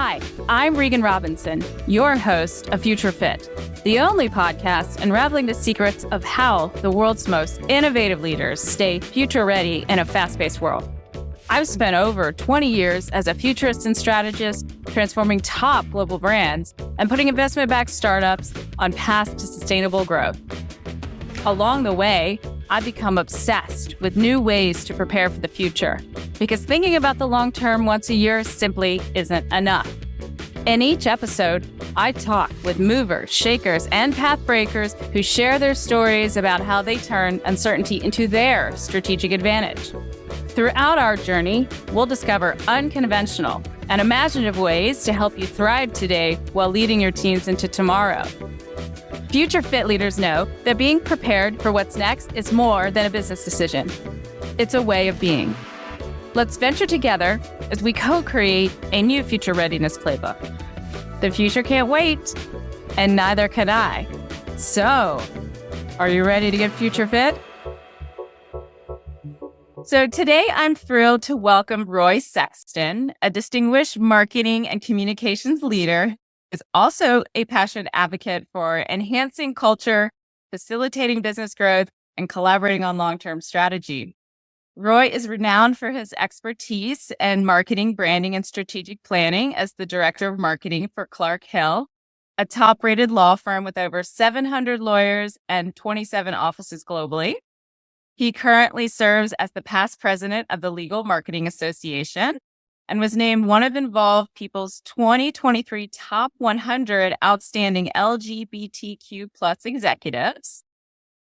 Hi, I'm Regan Robinson, your host of Future Fit, the only podcast unraveling the secrets of how the world's most innovative leaders stay future ready in a fast-paced world. I've spent over 20 years as a futurist and strategist, transforming top global brands and putting investment-backed startups on paths to sustainable growth. Along the way, I've become obsessed with new ways to prepare for the future, because thinking about the long term once a year simply isn't enough. In each episode, I talk with movers, shakers, and path breakers who share their stories about how they turn uncertainty into their strategic advantage. Throughout our journey, we'll discover unconventional and imaginative ways to help you thrive today while leading your teams into tomorrow. Future Fit leaders know that being prepared for what's next is more than a business decision. It's a way of being. Let's venture together as we co-create a new future readiness playbook. The future can't wait, and neither can I. So, are you ready to get future fit? So today I'm thrilled to welcome Roy Sexton, a distinguished marketing and communications leader, is also a passionate advocate for enhancing culture, facilitating business growth, and collaborating on long-term strategy. Roy is renowned for his expertise in marketing, branding, and strategic planning as the director of marketing for Clark Hill, a top-rated law firm with over 700 lawyers and 27 offices globally. He currently serves as the past president of the Legal Marketing Association and was named one of Involved People's 2023 Top 100 Outstanding LGBTQ plus executives.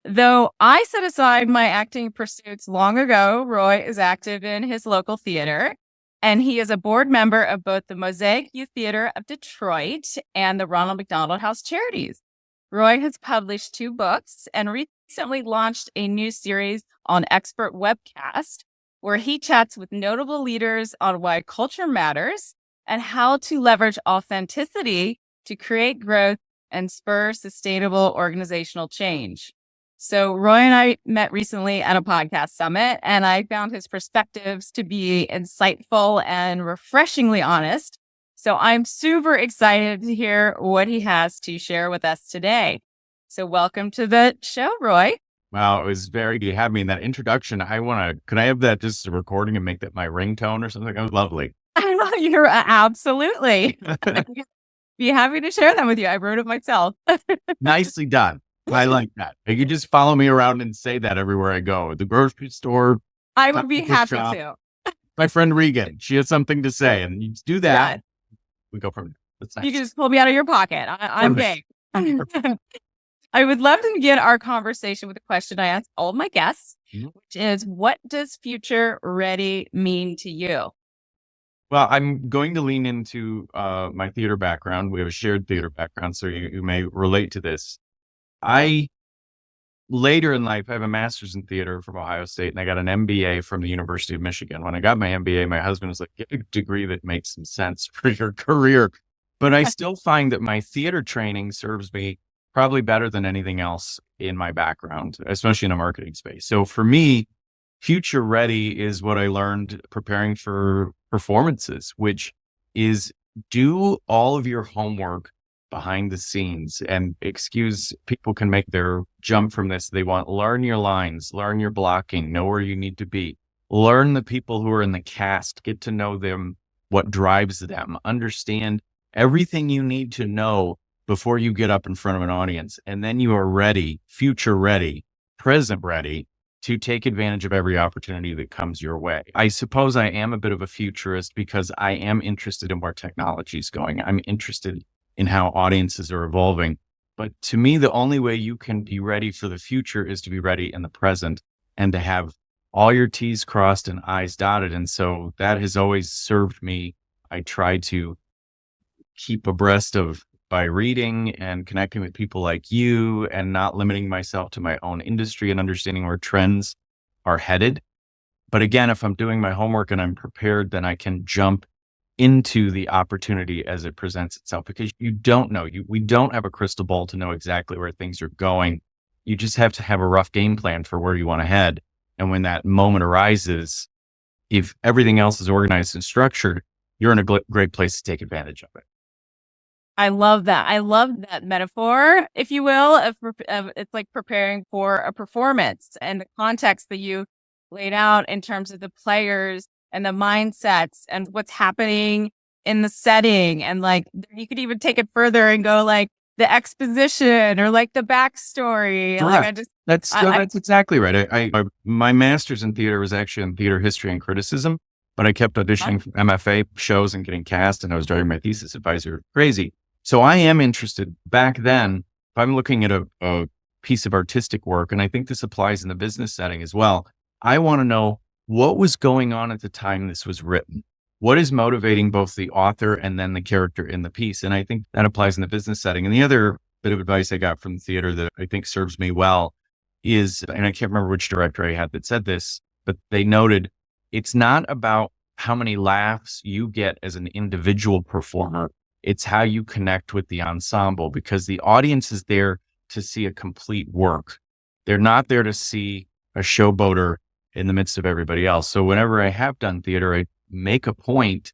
Though I set aside my acting pursuits long ago, Roy is active in his local theater, and he is a board member of both the Mosaic Youth Theater of Detroit and the Ronald McDonald House Charities. Roy has published 2 books and recently launched a new series on Expert Webcast, where he chats with notable leaders on why culture matters and how to leverage authenticity to create growth and spur sustainable organizational change. So Roy and I met recently at a podcast summit, and I found his perspectives to be insightful and refreshingly honest. So I'm super excited to hear what he has to share with us today. So welcome to the show, Roy. Wow, it was very good to have me in that introduction. Could I have that just a recording and make that my ringtone or something? That was lovely. You're absolutely. Be happy to share that with you. I wrote it myself. Nicely done. I like that. You could just follow me around and say that everywhere I go. The grocery store. I would be happy shop. to. My friend Regan, she has something to say, and you do that. Yeah. We go from there. That's nice. You can just pull me out of your pocket. I'm game. I would love to begin our conversation with a question I ask all of my guests, which is, what does future ready mean to you? Well, I'm going to lean into my theater background. We have a shared theater background, so you may relate to this. Later in life, I have a master's in theater from Ohio State, and I got an MBA from the University of Michigan. When I got my MBA, my husband was like, get a degree that makes some sense for your career. But I still find that my theater training serves me probably better than anything else in my background, especially in a marketing space. So for me, future ready is what I learned preparing for performances, which is do all of your homework behind the scenes. And people can make their jump from this. They want learn your lines, learn your blocking, know where you need to be, learn the people who are in the cast, get to know them, what drives them, understand everything you need to know before you get up in front of an audience. And then you are ready, future ready, present ready to take advantage of every opportunity that comes your way. I suppose I am a bit of a futurist because I am interested in where technology is going. I'm interested in how audiences are evolving. But to me, the only way you can be ready for the future is to be ready in the present and to have all your T's crossed and I's dotted. And so that has always served me. I try to keep abreast of by reading and connecting with people like you and not limiting myself to my own industry and understanding where trends are headed. But again, if I'm doing my homework and I'm prepared, then I can jump into the opportunity as it presents itself, because you don't know. We don't have a crystal ball to know exactly where things are going. You just have to have a rough game plan for where you want to head. And when that moment arises, if everything else is organized and structured, you're in a great place to take advantage of it. I love that. I love that metaphor, if you will, of it's like preparing for a performance and the context that you laid out in terms of the players and the mindsets and what's happening in the setting. And like you could even take it further and go like the exposition or like the backstory. Like Correct. That's exactly right. My master's in theater was actually in theater history and criticism, but I kept auditioning for MFA shows and getting cast, and I was driving my thesis advisor crazy. So I am interested back then. If I'm looking at a piece of artistic work, and I think this applies in the business setting as well, I want to know what was going on at the time this was written. What is motivating both the author and then the character in the piece? And I think that applies in the business setting. And the other bit of advice I got from the theater that I think serves me well is, and I can't remember which director I had that said this, but they noted it's not about how many laughs you get as an individual performer. It's how you connect with the ensemble, because the audience is there to see a complete work. They're not there to see a showboater in the midst of everybody else. So whenever I have done theater, I make a point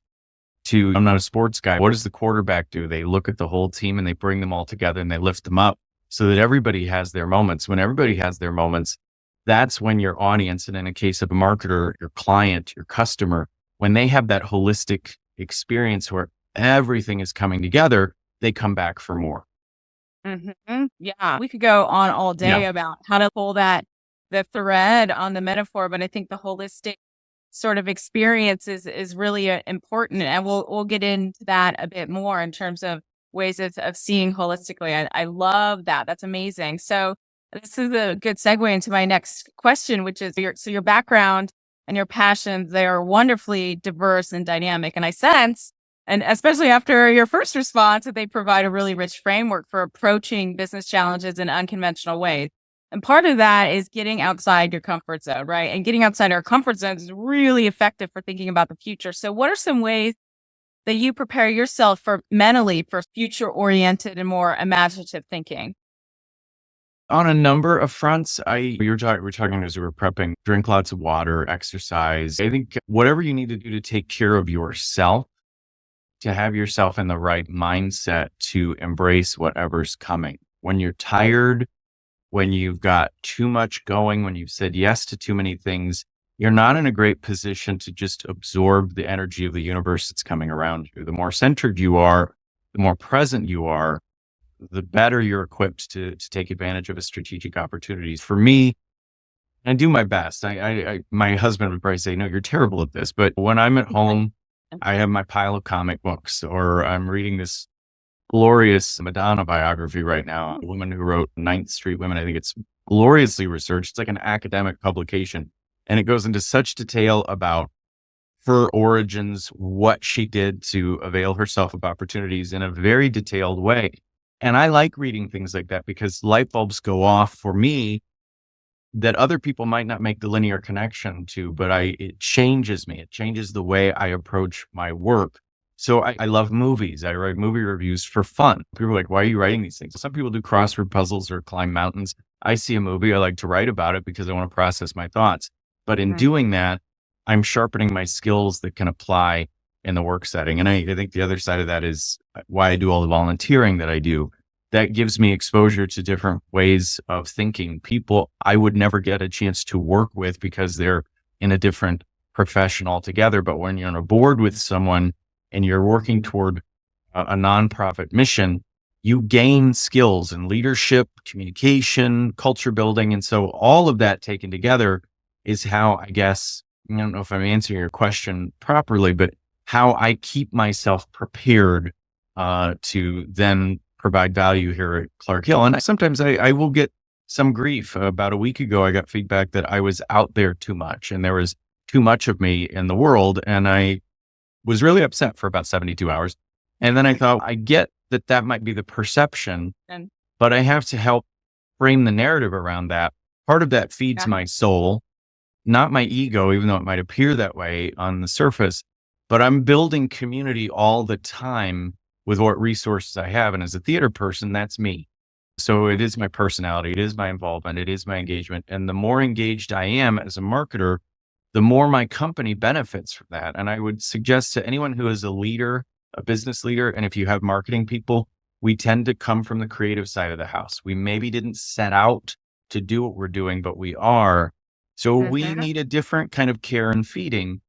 to, I'm not a sports guy. What does the quarterback do? They look at the whole team and they bring them all together and they lift them up so that everybody has their moments. When everybody has their moments, that's when your audience, and in a case of a marketer, your client, your customer, when they have that holistic experience where everything is coming together, they come back for more. Yeah, we could go on all day about how to pull the thread on the metaphor, but I think the holistic sort of experience is really important, and we'll get into that a bit more in terms of ways of seeing holistically. I love that. That's amazing. So this is a good segue into my next question, which is your background and your passions. They are wonderfully diverse and dynamic, and I sense, and especially after your first response, that they provide a really rich framework for approaching business challenges in unconventional ways. And part of that is getting outside your comfort zone, right? And getting outside our comfort zone is really effective for thinking about the future. So what are some ways that you prepare yourself mentally for future oriented and more imaginative thinking? On a number of fronts, we're talking as we were prepping, drink lots of water, exercise. I think whatever you need to do to take care of yourself, to have yourself in the right mindset to embrace whatever's coming. When you're tired, when you've got too much going, when you've said yes to too many things, you're not in a great position to just absorb the energy of the universe that's coming around you. The more centered you are, the more present you are, the better you're equipped to take advantage of a strategic opportunities. For me, I do my best. My husband would probably say, no, you're terrible at this. But when I'm at home, I have my pile of comic books, or I'm reading this glorious Madonna biography right now, a woman who wrote Ninth Street Women. I think it's gloriously researched. It's like an academic publication. And it goes into such detail about her origins, what she did to avail herself of opportunities in a very detailed way. And I like reading things like that because light bulbs go off for me that other people might not make the linear connection to, but it changes me. It changes the way I approach my work. So I love movies. I write movie reviews for fun. People are like, why are you writing these things? Some people do crossword puzzles or climb mountains. I see a movie, I like to write about it because I want to process my thoughts. But in doing that, I'm sharpening my skills that can apply in the work setting. And I think the other side of that is why I do all the volunteering that I do. That gives me exposure to different ways of thinking. People I would never get a chance to work with because they're in a different profession altogether. But when you're on a board with someone and you're working toward a nonprofit mission, you gain skills in leadership, communication, culture building. And so all of that taken together is how, I guess, I don't know if I'm answering your question properly, but how I keep myself prepared to then provide value here at Clark Hill. And sometimes I will get some grief. About a week ago, I got feedback that I was out there too much and there was too much of me in the world. And I was really upset for about 72 hours. And then I thought, I get that might be the perception, but I have to help frame the narrative around that. Part of that feeds my soul, not my ego, even though it might appear that way on the surface, but I'm building community all the time with what resources I have. And as a theater person, that's me. So it is my personality. It is my involvement. It is my engagement. And the more engaged I am as a marketer, the more my company benefits from that. And I would suggest to anyone who is a leader, a business leader, and if you have marketing people, we tend to come from the creative side of the house. We maybe didn't set out to do what we're doing, but we are. So we Mhm. need a different kind of care and feeding,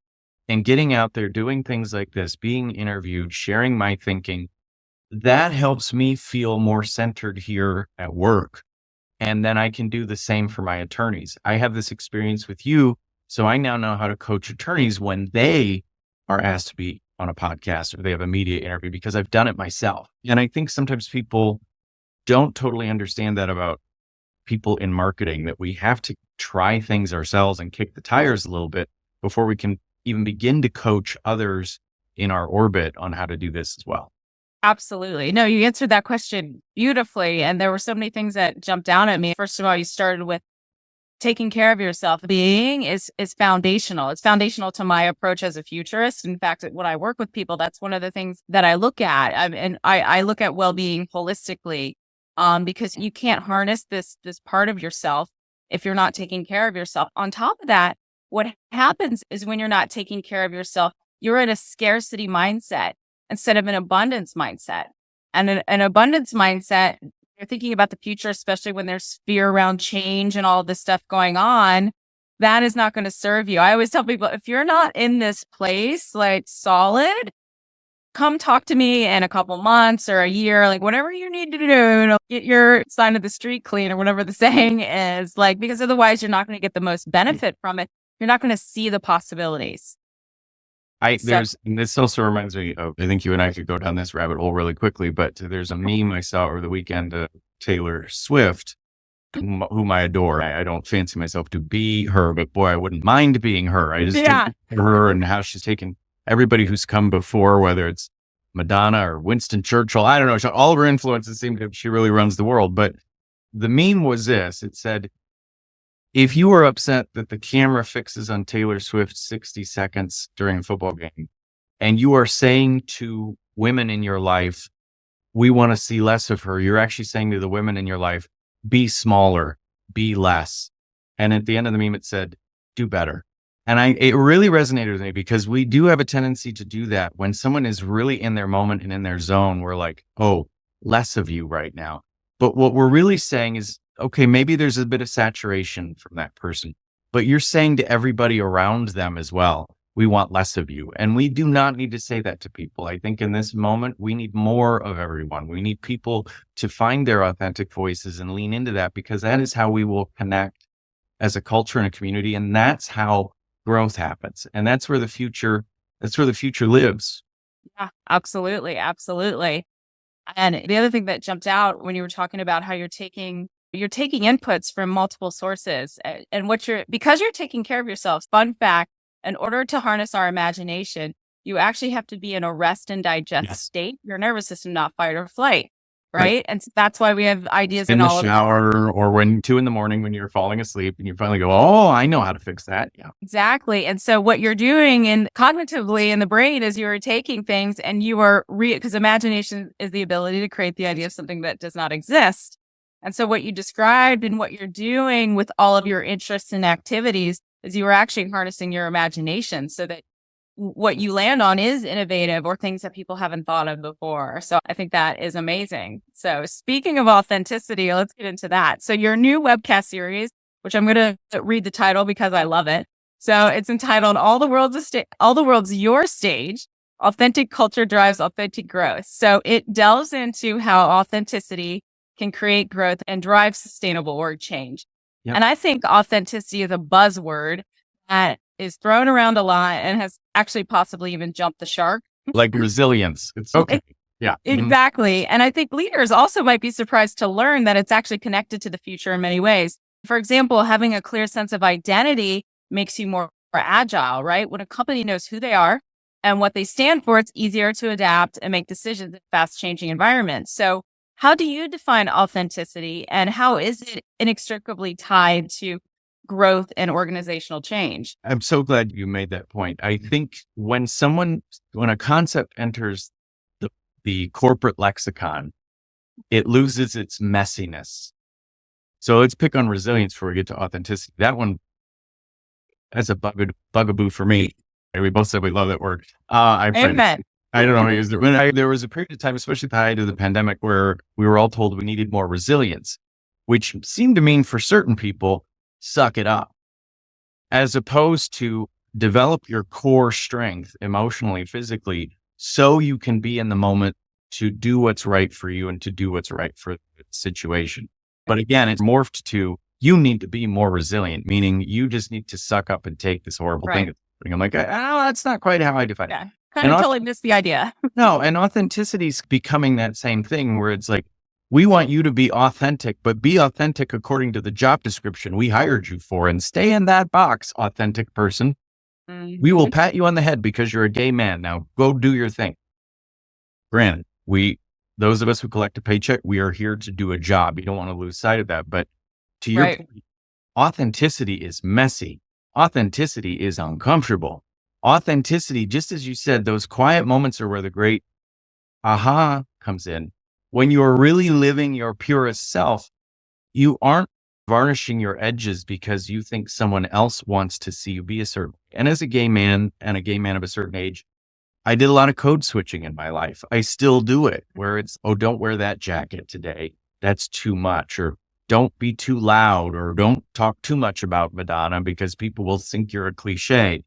and getting out there, doing things like this, being interviewed, sharing my thinking. That helps me feel more centered here at work. And then I can do the same for my attorneys. I have this experience with you. So I now know how to coach attorneys when they are asked to be on a podcast or they have a media interview because I've done it myself. And I think sometimes people don't totally understand that about people in marketing, that we have to try things ourselves and kick the tires a little bit before we can even begin to coach others in our orbit on how to do this as well. Absolutely. No, you answered that question beautifully. And there were so many things that jumped out at me. First of all, you started with taking care of yourself. Being is foundational. It's foundational to my approach as a futurist. In fact, when I work with people, that's one of the things that I look at. I look at well-being holistically, because you can't harness this part of yourself if you're not taking care of yourself. On top of that, what happens is when you're not taking care of yourself, you're in a scarcity mindset instead of an abundance mindset. And an abundance mindset, you're thinking about the future, especially when there's fear around change and all this stuff going on, that is not going to serve you. I always tell people, if you're not in this place, like solid, come talk to me in a couple months or a year, like whatever you need to do, get your sign of the street clean or whatever the saying is, like, because otherwise you're not going to get the most benefit from it. You're not going to see the possibilities. So And this also reminds me of, I think you and I could go down this rabbit hole really quickly, but there's a meme I saw over the weekend, Taylor Swift, whom I adore. I don't fancy myself to be her, but boy, I wouldn't mind being her. I just think yeah, her and how she's taken everybody who's come before, whether it's Madonna or Winston Churchill. I don't know. All of her influences seem to, she really runs the world. But the meme was this. It said, if you are upset that the camera fixes on Taylor Swift 60 seconds during a football game, and you are saying to women in your life, we want to see less of her, you're actually saying to the women in your life, be smaller, be less. And at the end of the meme, it said, do better. And it really resonated with me because we do have a tendency to do that. When someone is really in their moment and in their zone, we're like, oh, less of you right now. But what we're really saying is, okay, maybe there's a bit of saturation from that person, but you're saying to everybody around them as well, we want less of you. And we do not need to say that to people. I think in this moment, we need more of everyone. We need people to find their authentic voices and lean into that, because that is how we will connect as a culture and a community. And that's how growth happens. And that's where the future lives. yeah, absolutely. Absolutely. And the other thing that jumped out when you were talking about how you're taking inputs from multiple sources, and because you're taking care of yourself. Fun fact, in order to harness our imagination, you actually have to be in a rest and digest Yes. state. Your nervous system, not fight or flight. Right. Right. And so that's why we have ideas In in the all of shower or when 2 a.m. when you're falling asleep and you finally go, oh, I know how to fix that. Yeah. exactly. And so what you're doing cognitively in the brain is you are taking things and you are because imagination is the ability to create the idea of something that does not exist. And so what you described and what you're doing with all of your interests and activities is you are actually harnessing your imagination so that what you land on is innovative or things that people haven't thought of before. So I think that is amazing. So speaking of authenticity, let's get into that. So your new webcast series, which I'm going to read the title because I love it. So it's entitled All the World's Your Stage. Authentic Culture Drives Authentic Growth. So it delves into how authenticity can create growth and drive sustainable org change. Yep. And I think authenticity is a buzzword that is thrown around a lot and has actually possibly even jumped the shark. Like resilience. It's okay. Yeah. Exactly. And I think leaders also might be surprised to learn that it's actually connected to the future in many ways. For example, having a clear sense of identity makes you more agile, right? When a company knows who they are and what they stand for, it's easier to adapt and make decisions in fast changing environments. So how do you define authenticity, and how is it inextricably tied to growth and organizational change? I'm so glad you made that point. I think when a concept enters the corporate lexicon, it loses its messiness. So let's pick on resilience before we get to authenticity. That one That's a bugaboo for me. We both said we love that word. I'm afraid Amen. I don't know how to use it. There was a period of time, especially at the height of the pandemic, where we were all told we needed more resilience, which seemed to mean for certain people, suck it up, as opposed to develop your core strength emotionally, physically, so you can be in the moment to do what's right for you and to do what's right for the situation. But again, it's morphed to you need to be more resilient, meaning you just need to suck up and take this horrible thing. I'm like, oh, that's not quite how I define it. Yeah. Kind of totally missed the idea. No, and authenticity is becoming that same thing where it's like, we want you to be authentic, but be authentic according to the job description we hired you for and stay in that box, authentic person. We will pat you on the head because you're a gay man. Now go do your thing. Granted, those of us who collect a paycheck, we are here to do a job. You don't want to lose sight of that. But to your point, authenticity is messy. Authenticity is uncomfortable. Authenticity, just as you said, those quiet moments are where the great aha comes in. When you're really living your purest self, you aren't varnishing your edges because you think someone else wants to see you be a certain way. And as a gay man and a gay man of a certain age, I did a lot of code switching in my life. I still do it where it's, oh, don't wear that jacket today. That's too much. Or don't be too loud, or don't talk too much about Madonna because people will think you're a cliche.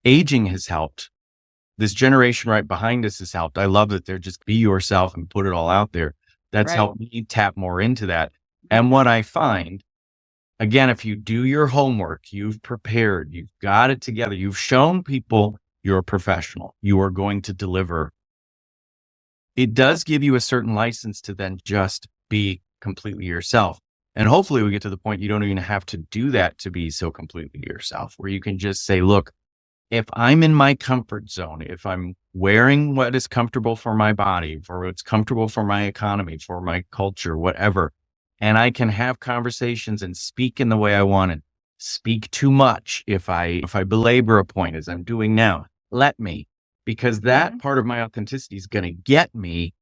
Aging has helped. This generation right behind us has helped. I love that they're just be yourself and put it all out there. That's helped me tap more into that. And what I find, again, if you do your homework, you've prepared, you've got it together, you've shown people you're a professional, you are going to deliver. It does give you a certain license to then just be completely yourself. And hopefully we get to the point you don't even have to do that to be so completely yourself, where you can just say, look, if I'm in my comfort zone, if I'm wearing what is comfortable for my body, for what's comfortable for my economy, for my culture, whatever, and I can have conversations and speak in the way I want it, speak too much if I belabor a point as I'm doing now, let me, because that part of my authenticity is going to get me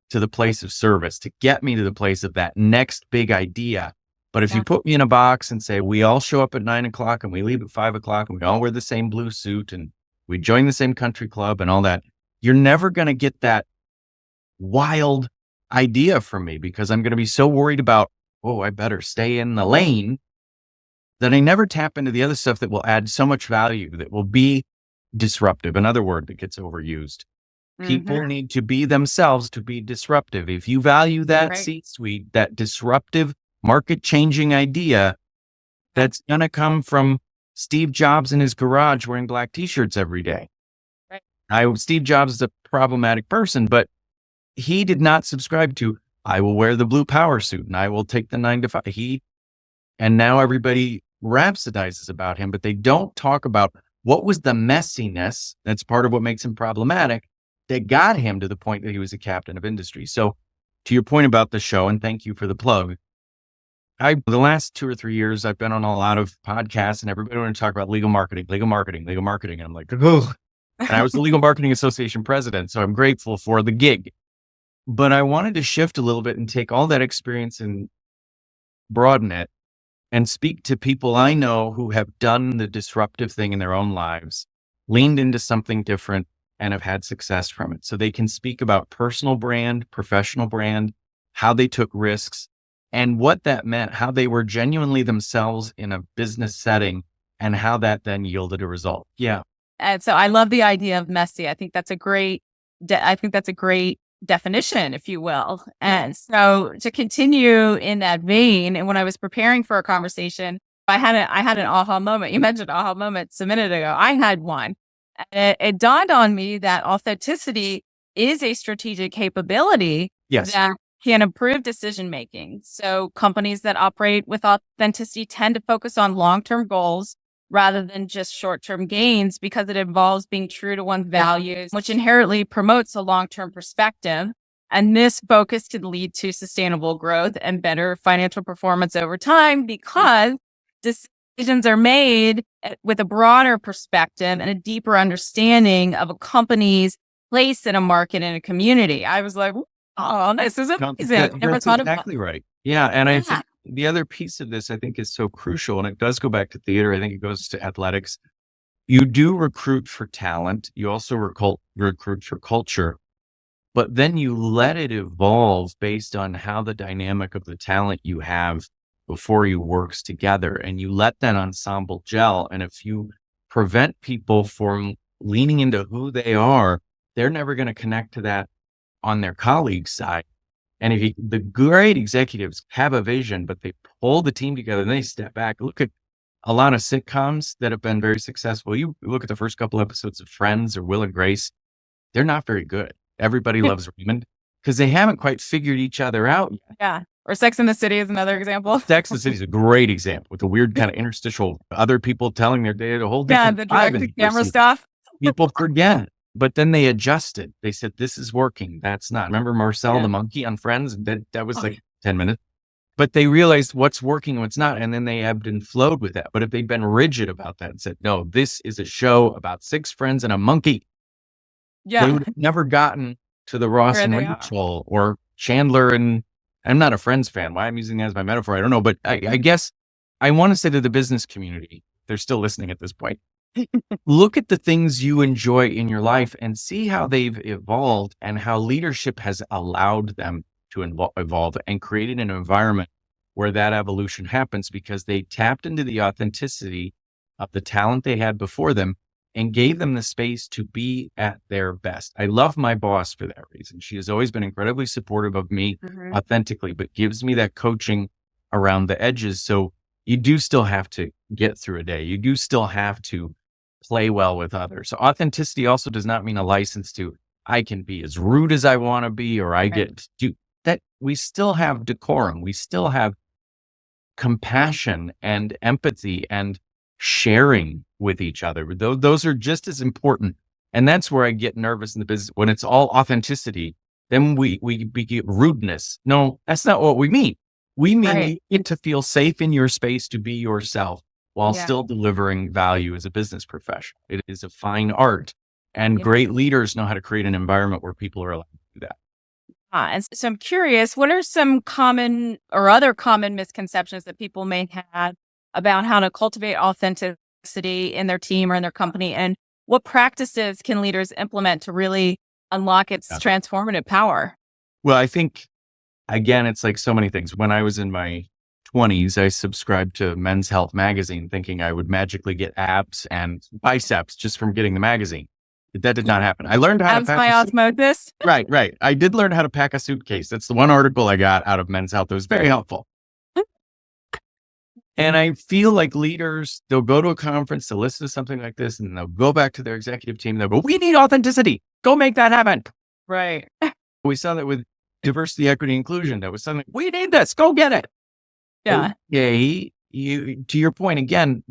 to the place of service, to get me to the place of that next big idea. But if you put me in a box and say, we all show up at 9:00 and we leave at 5:00 and we all wear the same blue suit and we join the same country club and all that, you're never going to get that wild idea from me because I'm going to be so worried about, oh, I better stay in the lane, that I never tap into the other stuff that will add so much value, that will be disruptive. Another word that gets overused. People need to be themselves to be disruptive. If you value that C-suite, that disruptive, market-changing idea, that's going to come from Steve Jobs in his garage wearing black T-shirts every day. Steve Jobs is a problematic person, but he did not subscribe to, I will wear the blue power suit and I will take the 9 to 5. And now everybody rhapsodizes about him, but they don't talk about what was the messiness. That's part of what makes him problematic, that got him to the point that he was a captain of industry. So to your point about the show, and thank you for the plug, the last 2 or 3 years, I've been on a lot of podcasts and everybody wanted to talk about legal marketing. And I'm like, oh, and I was the Legal Marketing Association president. So I'm grateful for the gig, but I wanted to shift a little bit and take all that experience and broaden it and speak to people I know who have done the disruptive thing in their own lives, leaned into something different, and have had success from it. So they can speak about personal brand, professional brand, how they took risks, and what that meant, how they were genuinely themselves in a business setting, and how that then yielded a result. Yeah. And so I love the idea of messy. I think that's a great definition, if you will. And so to continue in that vein, and when I was preparing for a conversation, I had an aha moment. You mentioned aha moments a minute ago. I had one. And it dawned on me that authenticity is a strategic capability that can improve decision making. So companies that operate with authenticity tend to focus on long-term goals rather than just short-term gains, because it involves being true to one's values, which inherently promotes a long-term perspective. And this focus can lead to sustainable growth and better financial performance over time, because decisions are made with a broader perspective and a deeper understanding of a company's place in a market and a community. I was like, oh, this is amazing. That's exactly right. Yeah. And I think the other piece of this I think is so crucial, and it does go back to theater. I think it goes to athletics. You do recruit for talent. You also recruit for culture, but then you let it evolve based on how the dynamic of the talent you have before you works together, and you let that ensemble gel. And if you prevent people from leaning into who they are, they're never going to connect to that on their colleagues' side. And if the great executives have a vision, but they pull the team together and they step back, look at a lot of sitcoms that have been very successful. You look at the first couple episodes of Friends or Will and Grace, they're not very good. Everybody loves Raymond because they haven't quite figured each other out yet. Yeah. Or Sex in the City is another example. Sex and the City is a great example with the weird kind of interstitial other people telling their day at a whole different The direct camera stuff. People forget. But then they adjusted. They said, this is working. That's not. Remember Marcel the monkey on Friends? That was like 10 minutes. But they realized what's working and what's not. And then they ebbed and flowed with that. But if they'd been rigid about that and said, no, this is a show about 6 friends and a monkey, they would have never gotten to the Ross and Rachel or Chandler. And I'm not a Friends fan. Why I'm using that as my metaphor, I don't know. But I guess I want to say to the business community, they're still listening at this point. Look at the things you enjoy in your life and see how they've evolved and how leadership has allowed them to evolve and created an environment where that evolution happens because they tapped into the authenticity of the talent they had before them and gave them the space to be at their best. I love my boss for that reason. She has always been incredibly supportive of me authentically, but gives me that coaching around the edges. So you do still have to get through a day. You do still have to play well with others. So authenticity also does not mean a license to, I can be as rude as I want to be, or I get to do that. We still have decorum. We still have compassion and empathy and sharing with each other. Those are just as important. And that's where I get nervous in the business. When it's all authenticity, then we get rudeness. No, that's not what we mean. We mean you get to feel safe in your space to be yourself while still delivering value as a business professional. It is a fine art, and great leaders know how to create an environment where people are allowed to do that. And so I'm curious, what are some common or other common misconceptions that people may have about how to cultivate authenticity in their team or in their company? And what practices can leaders implement to really unlock its transformative power? Well, I think, again, it's like so many things. When I was in my 20s, I subscribed to Men's Health magazine thinking I would magically get abs and biceps just from getting the magazine. That did not happen. I learned how to pack by osmosis. Right. I did learn how to pack a suitcase. That's the one article I got out of Men's Health. It was very helpful. And I feel like leaders, they'll go to a conference to listen to something like this, and they'll go back to their executive team. They'll go, we need authenticity. Go make that happen. Right. We saw that with diversity, equity, inclusion. That was something, we need this. Go get it. Yeah. Okay. To your point, again,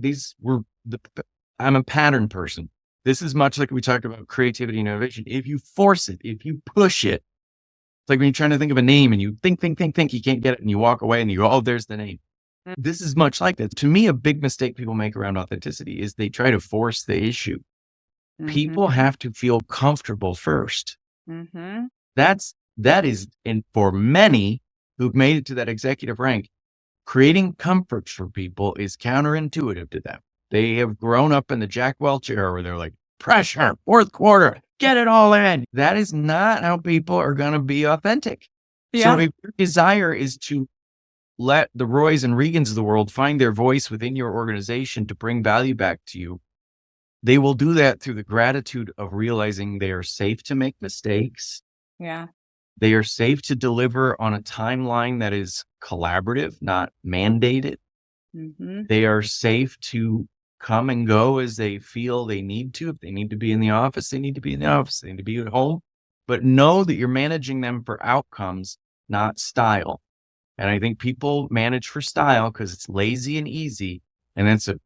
I'm a pattern person. This is much like we talked about creativity and innovation. If you force it, if you push it, it's like when you're trying to think of a name and you think, you can't get it, and you walk away and you go, oh, there's the name. This is much like that. To me, a big mistake people make around authenticity is they try to force the issue. People have to feel comfortable first. That is, and for many who've made it to that executive rank, creating comfort for people is counterintuitive to them. They have grown up in the Jack Welch era where they're like, pressure, fourth quarter, get it all in. That is not how people are going to be authentic. So if your desire is to let the Roys and Regans of the world find their voice within your organization to bring value back to you, they will do that through the gratitude of realizing they are safe to make mistakes. Yeah. They are safe to deliver on a timeline that is collaborative, not mandated. They are safe to come and go as they feel they need to. If they need to be in the office, they need to be in the office. They need to be at home. But know that you're managing them for outcomes, not style. And I think people manage for style because it's lazy and easy. And that's the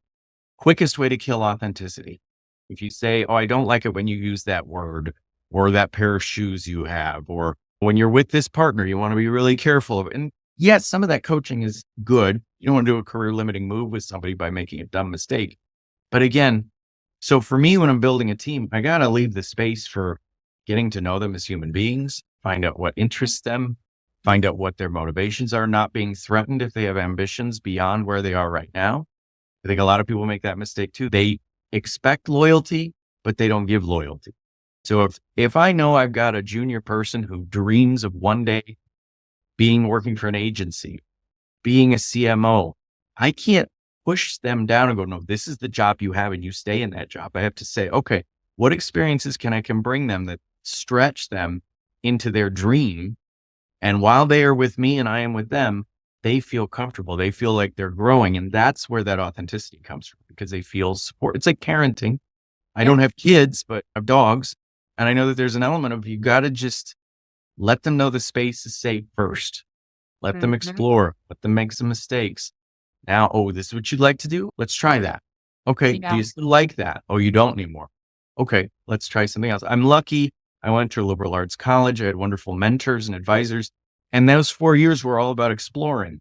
quickest way to kill authenticity. If you say, oh, I don't like it when you use that word or that pair of shoes you have, or when you're with this partner, you want to be really careful of it. And yes, some of that coaching is good. You don't want to do a career limiting move with somebody by making a dumb mistake. But again, so for me, when I'm building a team, I got to leave the space for getting to know them as human beings, find out what interests them, find out what their motivations are, not being threatened if they have ambitions beyond where they are right now. I think a lot of people make that mistake too. They expect loyalty, but they don't give loyalty. So if I know I've got a junior person who dreams of one day working for an agency, being a CMO, I can't push them down and go, no, this is the job you have and you stay in that job. I have to say, okay, what experiences can bring them that stretch them into their dream? And while they are with me and I am with them, they feel comfortable. They feel like they're growing. And that's where that authenticity comes from, because they feel support. It's like parenting. I don't have kids, but I have dogs. And I know that there's an element of, you got to just let them know the space is safe first. Let them explore, let them make some mistakes. Now, oh, this is what you'd like to do? Let's try that. Okay. Do you still like that? Oh, you don't anymore. Okay. Let's try something else. I'm lucky. I went to a liberal arts college. I had wonderful mentors and advisors. And those 4 years were all about exploring.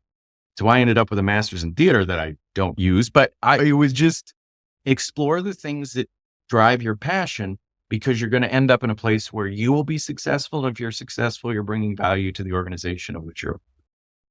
So I ended up with a master's in theater that I don't use, but it was just explore the things that drive your passion, because you're going to end up in a place where you will be successful. And if you're successful, you're bringing value to the organization of which you're.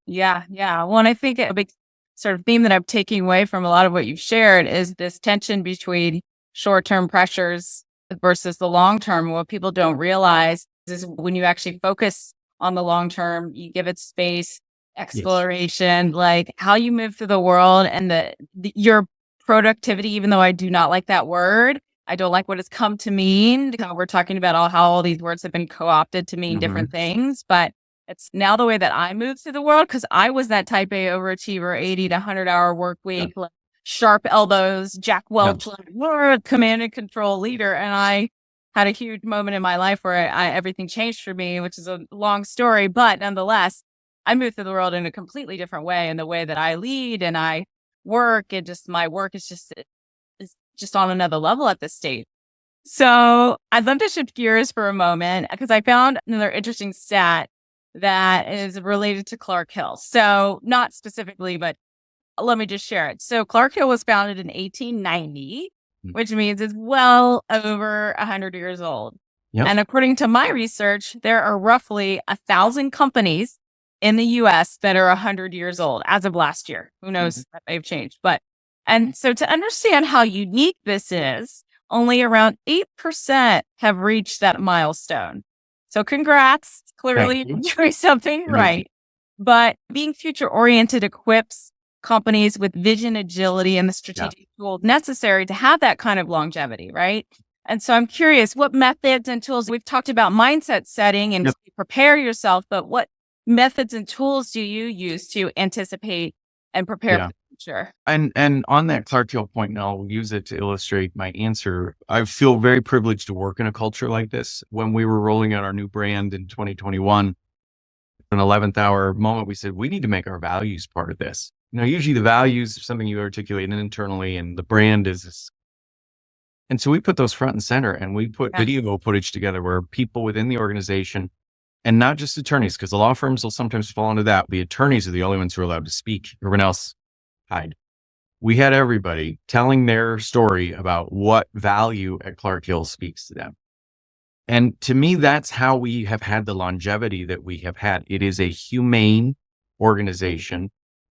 Yeah. Yeah. Well, and I think a big sort of theme that I'm taking away from a lot of what you've shared is this tension between short-term pressures versus the long-term. What people don't realize is when you actually focus on the long-term, you give it space, exploration, like how you move through the world, and your productivity, even though I do not like that word. I don't like what it's come to mean. We're talking about how all these words have been co-opted to mean different things, but it's now the way that I move through the world, because I was that type A overachiever, 80 to 100-hour work week, like sharp elbows, Jack Welch, like, command and control leader. And I had a huge moment in my life where everything changed for me, which is a long story, but nonetheless, I moved through the world in a completely different way, in the way that I lead and I work, and just my work is just on another level at this stage. So I'd love to shift gears for a moment, because I found another interesting stat that is related to Clark Hill. So not specifically, but let me just share it. So Clark Hill was founded in 1890, which means it's well over 100 years old. Yep. And according to my research, there are roughly 1,000 companies in the US that are 100 years old as of last year. Who knows? That may have changed. And so to understand how unique this is, only around 8% have reached that milestone. So congrats. Clearly doing something right. But being future oriented equips companies with vision, agility, and the strategic tools necessary to have that kind of longevity, right? And so I'm curious, what methods and tools, we've talked about mindset setting and prepare yourself, but what methods and tools do you use to anticipate and prepare for the future? And on that Clark Hill point, and I'll use it to illustrate my answer, I feel very privileged to work in a culture like this. When we were rolling out our new brand in 2021, an 11th hour moment, we said, we need to make our values part of this. Usually the values are something you articulate internally, and the brand is this. And so we put those front and center, and we put video footage together where people within the organization, and not just attorneys, because the law firms will sometimes fall into that. The attorneys are the only ones who are allowed to speak. Everyone else hide. We had everybody telling their story about what value at Clark Hill speaks to them. And to me, that's how we have had the longevity that we have had. It is a humane organization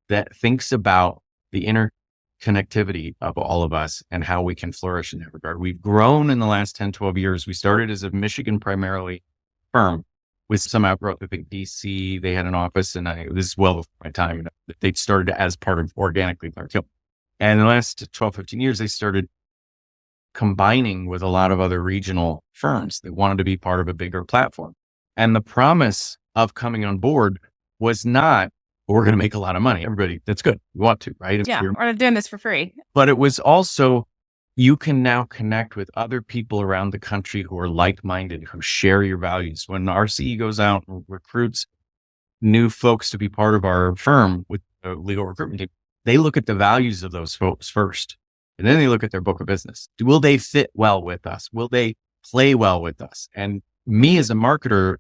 that thinks about the interconnectivity of all of us and how we can flourish in that regard. We've grown in the last 10, 12 years. We started as a Michigan primarily firm with some outgrowth. I think DC, they had an office, and this is well before my time. They started as part of organically Clark Hill. And in the last 12, 15 years, they started combining with a lot of other regional firms that wanted to be part of a bigger platform. And the promise of coming on board was not, we're going to make a lot of money. Everybody, that's good. We want to, right? We're not doing this for free. But it was also, you can now connect with other people around the country who are like-minded, who share your values. When RCE goes out and recruits new folks to be part of our firm with the legal recruitment team, they look at the values of those folks first. And then they look at their book of business. Will they fit well with us? Will they play well with us? And me as a marketer,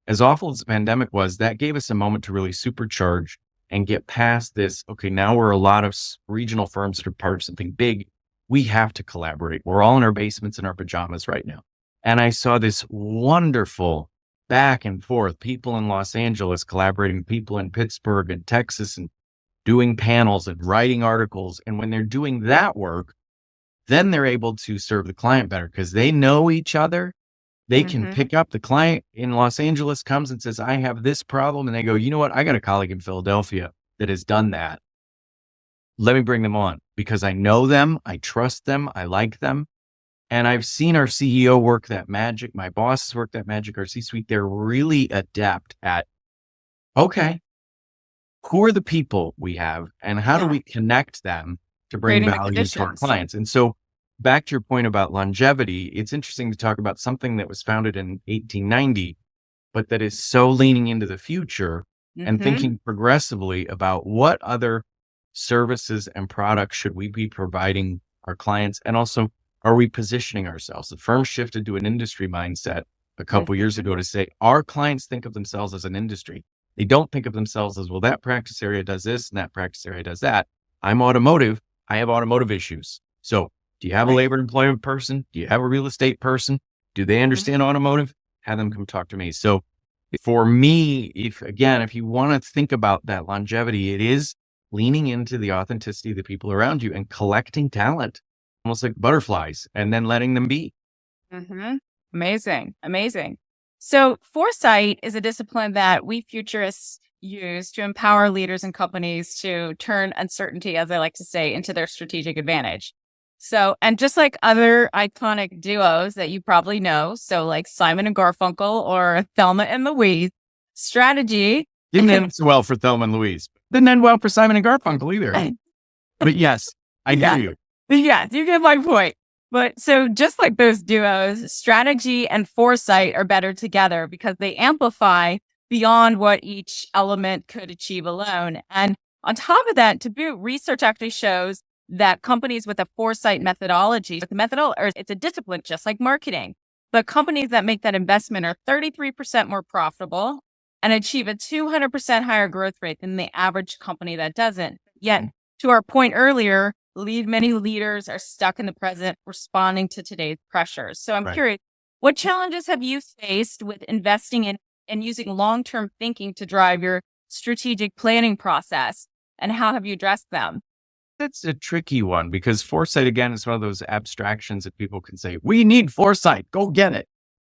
as awful as the pandemic was, that gave us a moment to really supercharge and get past this. Okay, now we're a lot of regional firms that are part of something big. We have to collaborate. We're all in our basements in our pajamas right now. And I saw this wonderful back and forth, people in Los Angeles collaborating with people in Pittsburgh and Texas and doing panels and writing articles. And when they're doing that work, then they're able to serve the client better because they know each other. They can Mm-hmm. pick up the client in Los Angeles comes and says, I have this problem. And they go, you know what? I got a colleague in Philadelphia that has done that. Let me bring them on because I know them. I trust them. I like them. And I've seen our CEO work that magic. My bosses work that magic. Our C-suite, they're really adept at, okay, who are the people we have and how do we connect them to bring Creating the value to our conditions. clients? And so back to your point about longevity, it's interesting to talk about something that was founded in 1890, but that is so leaning into the future and Mm-hmm. thinking progressively about what other services and products should we be providing our clients? And also, are we positioning ourselves? The firm shifted to an industry mindset a couple years ago to say our clients think of themselves as an industry. They don't think of themselves as, well, that practice area does this and that practice area does that. I'm automotive. I have automotive issues. So do you have a Right. labor employment person? Do you have a real estate person? Do they understand automotive? Have them come talk to me. So for me, if you want to think about that longevity, it is leaning into the authenticity of the people around you and collecting talent, almost like butterflies, and then letting them be. Mm-hmm. Amazing. Amazing. So foresight is a discipline that we futurists use to empower leaders and companies to turn uncertainty, as I like to say, into their strategic advantage. So, and just like other iconic duos that you probably know, so like Simon and Garfunkel or Thelma and Louise, strategy. Didn't end so well for Thelma and Louise. Didn't end well for Simon and Garfunkel either. But yes, I hear you. Yeah, you get my point. But so just like those duos, strategy and foresight are better together because they amplify beyond what each element could achieve alone. And on top of that, to boot, research actually shows that companies with a foresight methodology, or it's a discipline just like marketing, but companies that make that investment are 33% more profitable and achieve a 200% higher growth rate than the average company that doesn't. Yet, to our point earlier, many leaders are stuck in the present, responding to today's pressures. So I'm curious, what challenges have you faced with investing in and using long-term thinking to drive your strategic planning process, and how have you addressed them? That's a tricky one because foresight, again, is one of those abstractions that people can say, we need foresight, go get it.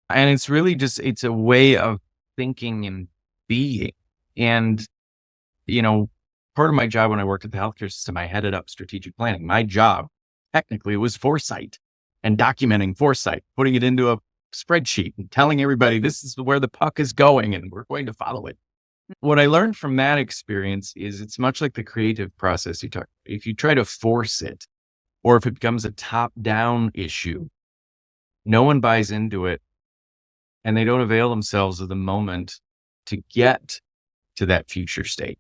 And it's really just, it's a way of thinking and being. And, part of my job when I worked at the healthcare system, I headed up strategic planning. My job technically was foresight and documenting foresight, putting it into a spreadsheet and telling everybody this is where the puck is going and we're going to follow it. What I learned from that experience is it's much like the creative process you talk. If you try to force it, or if it becomes a top-down issue, no one buys into it and they don't avail themselves of the moment to get to that future state.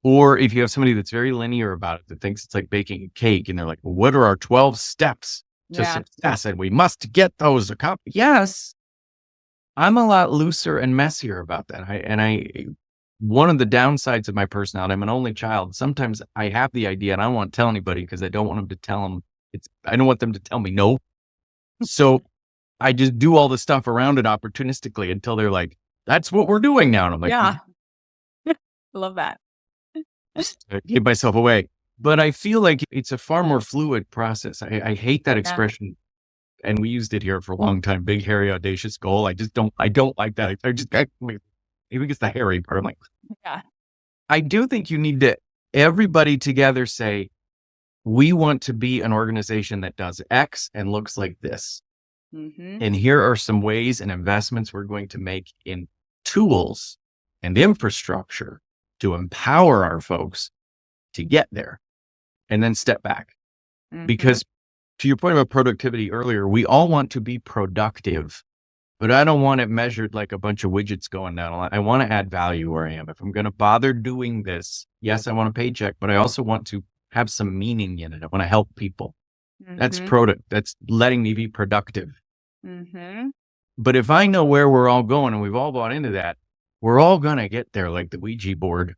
Or if you have somebody that's very linear about it, that thinks it's like baking a cake and they're like, well, what are our 12 steps to success? And we must get those accomplished. Yes. I'm a lot looser and messier about that. One of the downsides of my personality, I'm an only child. Sometimes I have the idea and I don't want to tell anybody because I don't want them to tell them I don't want them to tell me no. So I just do all the stuff around it opportunistically until they're like, that's what we're doing now. And I'm like, Yeah. Love that. I give myself away. But I feel like it's a far more fluid process. I hate that expression. And we used it here for a long time. Big, hairy, audacious goal. I don't like that. Maybe it's the hairy part. I'm like, Yeah. I do think you need to, everybody together say, we want to be an organization that does X and looks like this. Mm-hmm. And here are some ways and investments we're going to make in tools and infrastructure to empower our folks to get there and then step back. Mm-hmm. Because to your point about productivity earlier, we all want to be productive, but I don't want it measured like a bunch of widgets going down. I want to add value where I am. If I'm going to bother doing this, yes, I want a paycheck, but I also want to have some meaning in it. I want to help people. That's that's letting me be productive. Mm-hmm. But if I know where we're all going and we've all bought into that, we're all going to get there like the Ouija board.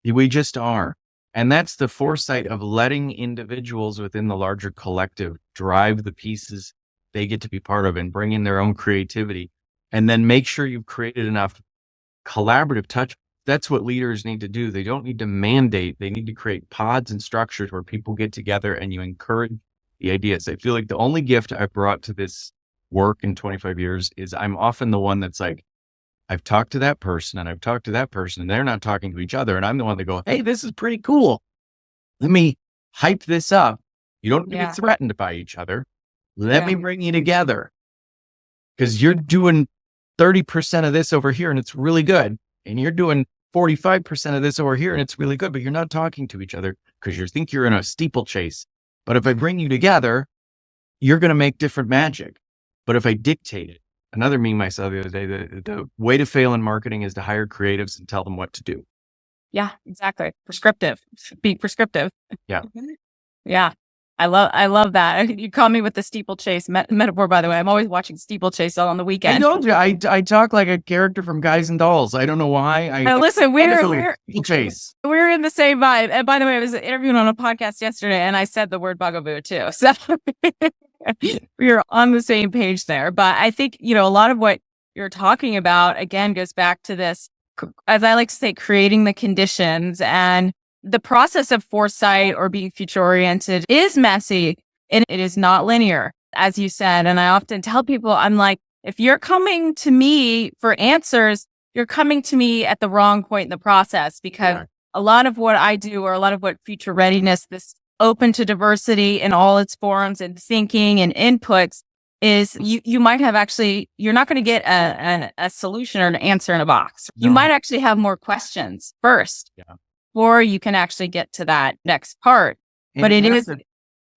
We just are. And that's the foresight of letting individuals within the larger collective drive the pieces they get to be part of and bring in their own creativity and then make sure you've created enough collaborative touch. That's what leaders need to do. They don't need to mandate. They need to create pods and structures where people get together and you encourage the ideas. I feel like the only gift I've brought to this work in 25 years is I'm often the one that's like, I've talked to that person and I've talked to that person and they're not talking to each other. And I'm the one that go, hey, this is pretty cool. Let me hype this up. You don't have to be threatened by each other. Let me bring you together, because you're doing 30% of this over here and it's really good. And you're doing 45% of this over here and it's really good, but you're not talking to each other because you think you're in a steeplechase. But if I bring you together, you're going to make different magic. But if I dictate it, another meme I saw the other day, the way to fail in marketing is to hire creatives and tell them what to do. Yeah, exactly. Prescriptive. Be prescriptive. Yeah. Yeah. I love that. You call me with the steeplechase metaphor, by the way. I'm always watching steeplechase on the weekend. I told you, I talk like a character from Guys and Dolls. I don't know why. Listen, we're in the same vibe. And by the way, I was interviewed on a podcast yesterday and I said the word bugaboo too. So we're on the same page there. But I think, a lot of what you're talking about, again, goes back to this, as I like to say, creating the conditions. And the process of foresight or being future oriented is messy and it is not linear, as you said. And I often tell people, I'm like, if you're coming to me for answers, you're coming to me at the wrong point in the process, because a lot of what I do, or a lot of what future readiness, this open to diversity in all its forms and thinking and inputs, is you might have you're not going to get a solution or an answer in a box. No. You might actually have more questions first. Yeah. Or you can actually get to that next part. And but it is.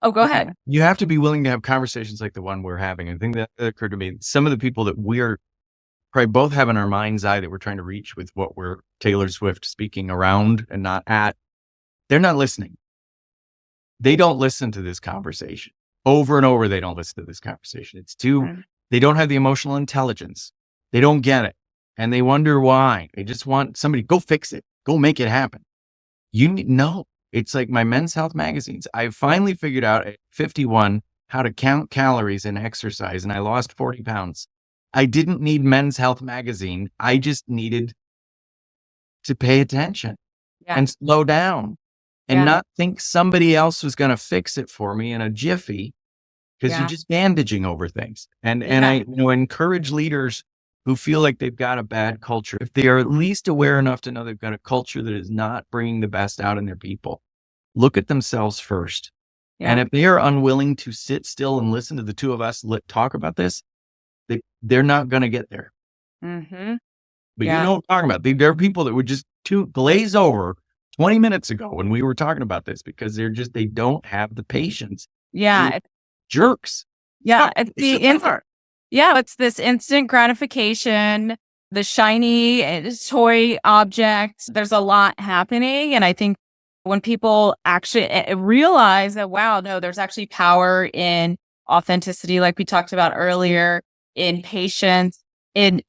Go ahead. You have to be willing to have conversations like the one we're having. I think that occurred to me. Some of the people that we're probably both have in our mind's eye that we're trying to reach with what we're Taylor Swift speaking around and not at, they're not listening. They don't listen to this conversation. Over and over, they don't listen to this conversation. It's they don't have the emotional intelligence. They don't get it. And they wonder why. They just want somebody, go fix it. Go make it happen. It's like my Men's Health magazines. I finally figured out at 51 how to count calories and exercise, and I lost 40 pounds. I didn't need Men's Health magazine. I just needed to pay attention and slow down and not think somebody else was going to fix it for me in a jiffy, because you're just bandaging over things. And I encourage leaders who feel like they've got a bad culture, if they are at least aware enough to know they've got a culture that is not bringing the best out in their people, look at themselves first. Yeah. And if they are unwilling to sit still and listen to the two of us talk about this, they're not going to get there. Mm-hmm. But you know what I'm talking about. There are people that would just glaze over 20 minutes ago when we were talking about this, because they don't have the patience. Yeah. They're jerks. Yeah. It's this instant gratification, the shiny toy object. There's a lot happening. And I think when people actually realize that, wow, no, there's actually power in authenticity, like we talked about earlier, in patience, in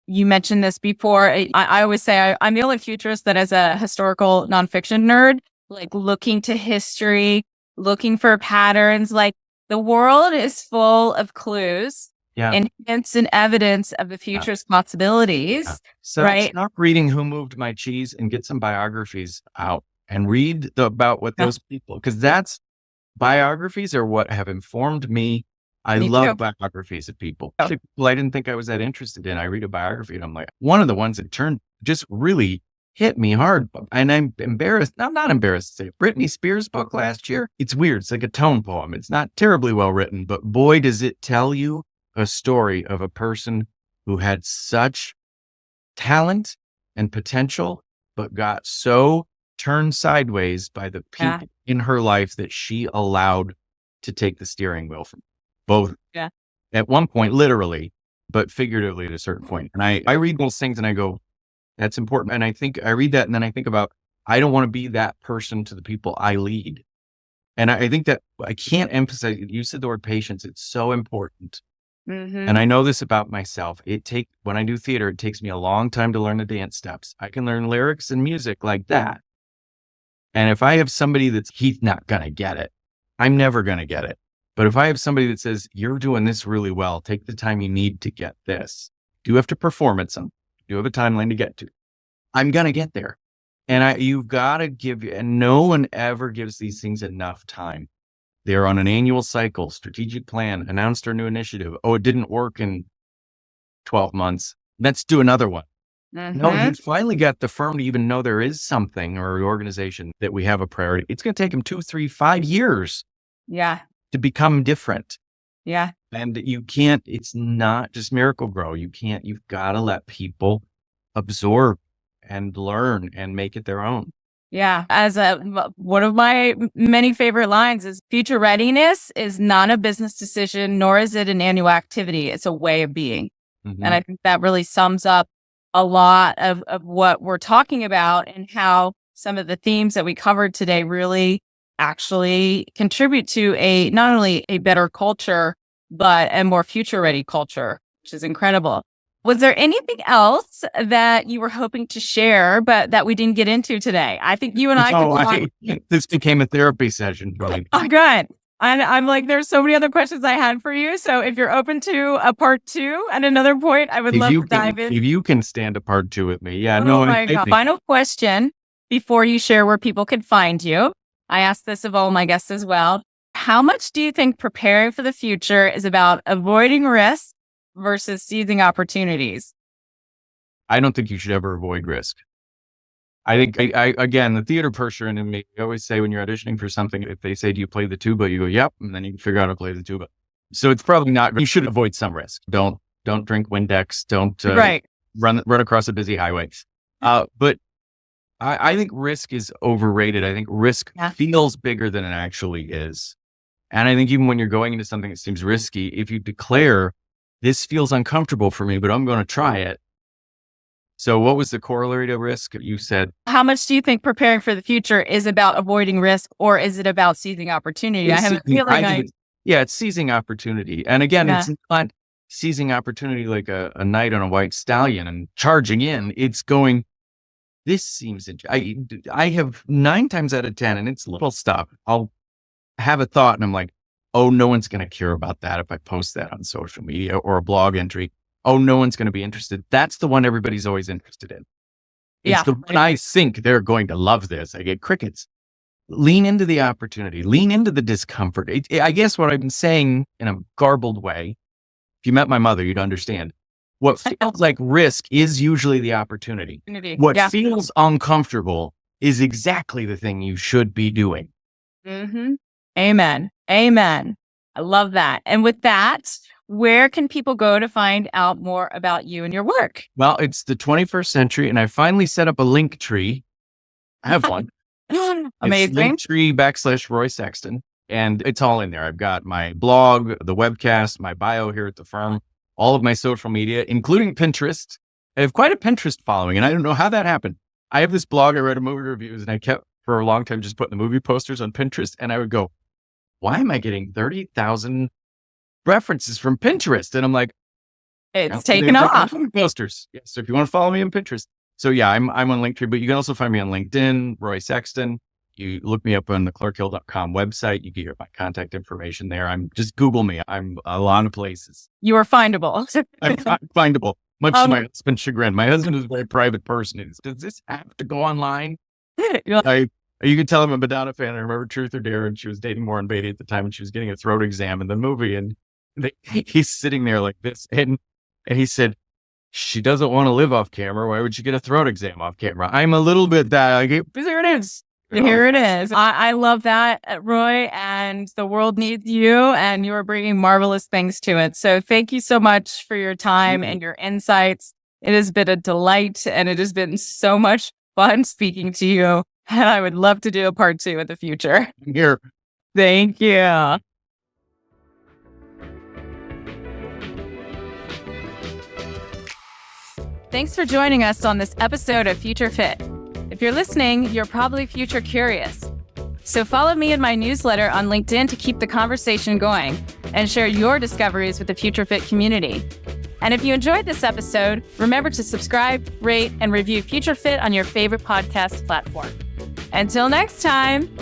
you mentioned this before. I always say I'm the only futurist that is a historical nonfiction nerd, like looking to history, looking for patterns. Like the world is full of clues. And hints and evidence of the future's possibilities. So stop reading Who Moved My Cheese and get some biographies out and read about what those people, because that's biographies are what have informed me. I love biographies of people. People I didn't think I was that interested in. I read a biography and I'm like, one of the ones that just really hit me hard. And I'm embarrassed. I'm not embarrassed to say Britney Spears' book last year. It's weird. It's like a tone poem. It's not terribly well written, but boy, does it tell you a story of a person who had such talent and potential, but got so turned sideways by the people in her life that she allowed to take the steering wheel from both. Yeah. At one point, literally, but figuratively at a certain point. And I read those things and I go, that's important. And I read that and then I think about, I don't want to be that person to the people I lead. And I think that I can't emphasize, you said the word patience. It's so important. Mm-hmm. And I know this about myself. When I do theater, it takes me a long time to learn the dance steps. I can learn lyrics and music like that. And if I have somebody he's not going to get it, I'm never going to get it. But if I have somebody that says, you're doing this really well, take the time you need to get this, do have to perform at some, do have a timeline to get to. I'm going to get there. And you've got to and no one ever gives these things enough time. They're on an annual cycle, strategic plan, announced our new initiative. Oh, it didn't work in 12 months. Let's do another one. No, you finally got the firm to even know there is something or an organization that we have a priority. It's going to take them 2, 3, 5 years. Yeah. To become different. Yeah. And it's not just Miracle Grow. You've got to let people absorb and learn and make it their own. Yeah. As one of my many favorite lines is future readiness is not a business decision, nor is it an annual activity. It's a way of being. Mm-hmm. And I think that really sums up a lot of what we're talking about and how some of the themes that we covered today really actually contribute to not only a better culture, but a more future ready culture, which is incredible. Was there anything else that you were hoping to share, but that we didn't get into today? I think you and I this became a therapy session. Oh, good. And I'm like, there's so many other questions I had for you. So if you're open to a part 2 at another point, I would love to dive in. If you can stand a part 2 with me. Yeah. Oh my God. Final question before you share where people can find you. I ask this of all my guests as well. How much do you think preparing for the future is about avoiding risk versus seizing opportunities? I don't think you should ever avoid risk. I think, again, the theater person in me, I always say when you're auditioning for something, if they say, do you play the tuba? You go, yep. And then you can figure out how to play the tuba. So it's probably not, you should avoid some risk. Don't drink Windex. Don't run across a busy highway. But I think risk is overrated. I think risk feels bigger than it actually is. And I think even when you're going into something that seems risky, if you declare, this feels uncomfortable for me, but I'm going to try it. So what was the corollary to risk? You said, how much do you think preparing for the future is about avoiding risk, or is it about seizing opportunity? I have a feeling it's seizing opportunity. And again, it's not seizing opportunity like a knight on a white stallion and charging in. It's going, this seems, I have 9 times out of 10, and it's little stuff. I'll have a thought and I'm like, oh, no one's going to care about that if I post that on social media or a blog entry. Oh, no one's going to be interested. That's the one everybody's always interested in. It's the one I think they're going to love this. I get crickets. Lean into the opportunity. Lean into the discomfort. I guess what I've been saying in a garbled way, if you met my mother, you'd understand. What feels like risk is usually the opportunity. What feels uncomfortable is exactly the thing you should be doing. Mm-hmm. Amen. Amen. I love that. And with that, where can people go to find out more about you and your work? Well, it's the 21st century, and I finally set up a link tree. I have one. Amazing. It's Linktree /Roy Sexton, and it's all in there. I've got my blog, the webcast, my bio here at the firm, all of my social media, including Pinterest. I have quite a Pinterest following, and I don't know how that happened. I have this blog, I read movie reviews, and I kept for a long time just putting the movie posters on Pinterest, and I would go, why am I getting 30,000 references from Pinterest? And I'm like, it's taken off. Posters. Yes. So if you want to follow me on Pinterest. So yeah, I'm on Linktree, but you can also find me on LinkedIn, Roy Sexton. You look me up on the clarkhill.com website. You get my contact information there. Just Google me. I'm a lot of places. You are findable. I'm findable, much to my husband's chagrin. My husband is a very private person. Does this have to go online? You could tell I'm a Madonna fan. I remember Truth or Dare, and she was dating Warren Beatty at the time, and she was getting a throat exam in the movie, and he's sitting there like this, and he said, she doesn't want to live off camera. Why would she get a throat exam off camera? I'm a little bit that, like, there it is. Here it is. I love that, Roy, and the world needs you, and you are bringing marvelous things to it. So thank you so much for your time and your insights. It has been a delight, and it has been so much fun speaking to you. And I would love to do a part 2 in the future. Here. Thank you. Thanks for joining us on this episode of Future Fit. If you're listening, you're probably future curious. So follow me in my newsletter on LinkedIn to keep the conversation going and share your discoveries with the Future Fit community. And if you enjoyed this episode, remember to subscribe, rate, and review Future Fit on your favorite podcast platform. Until next time.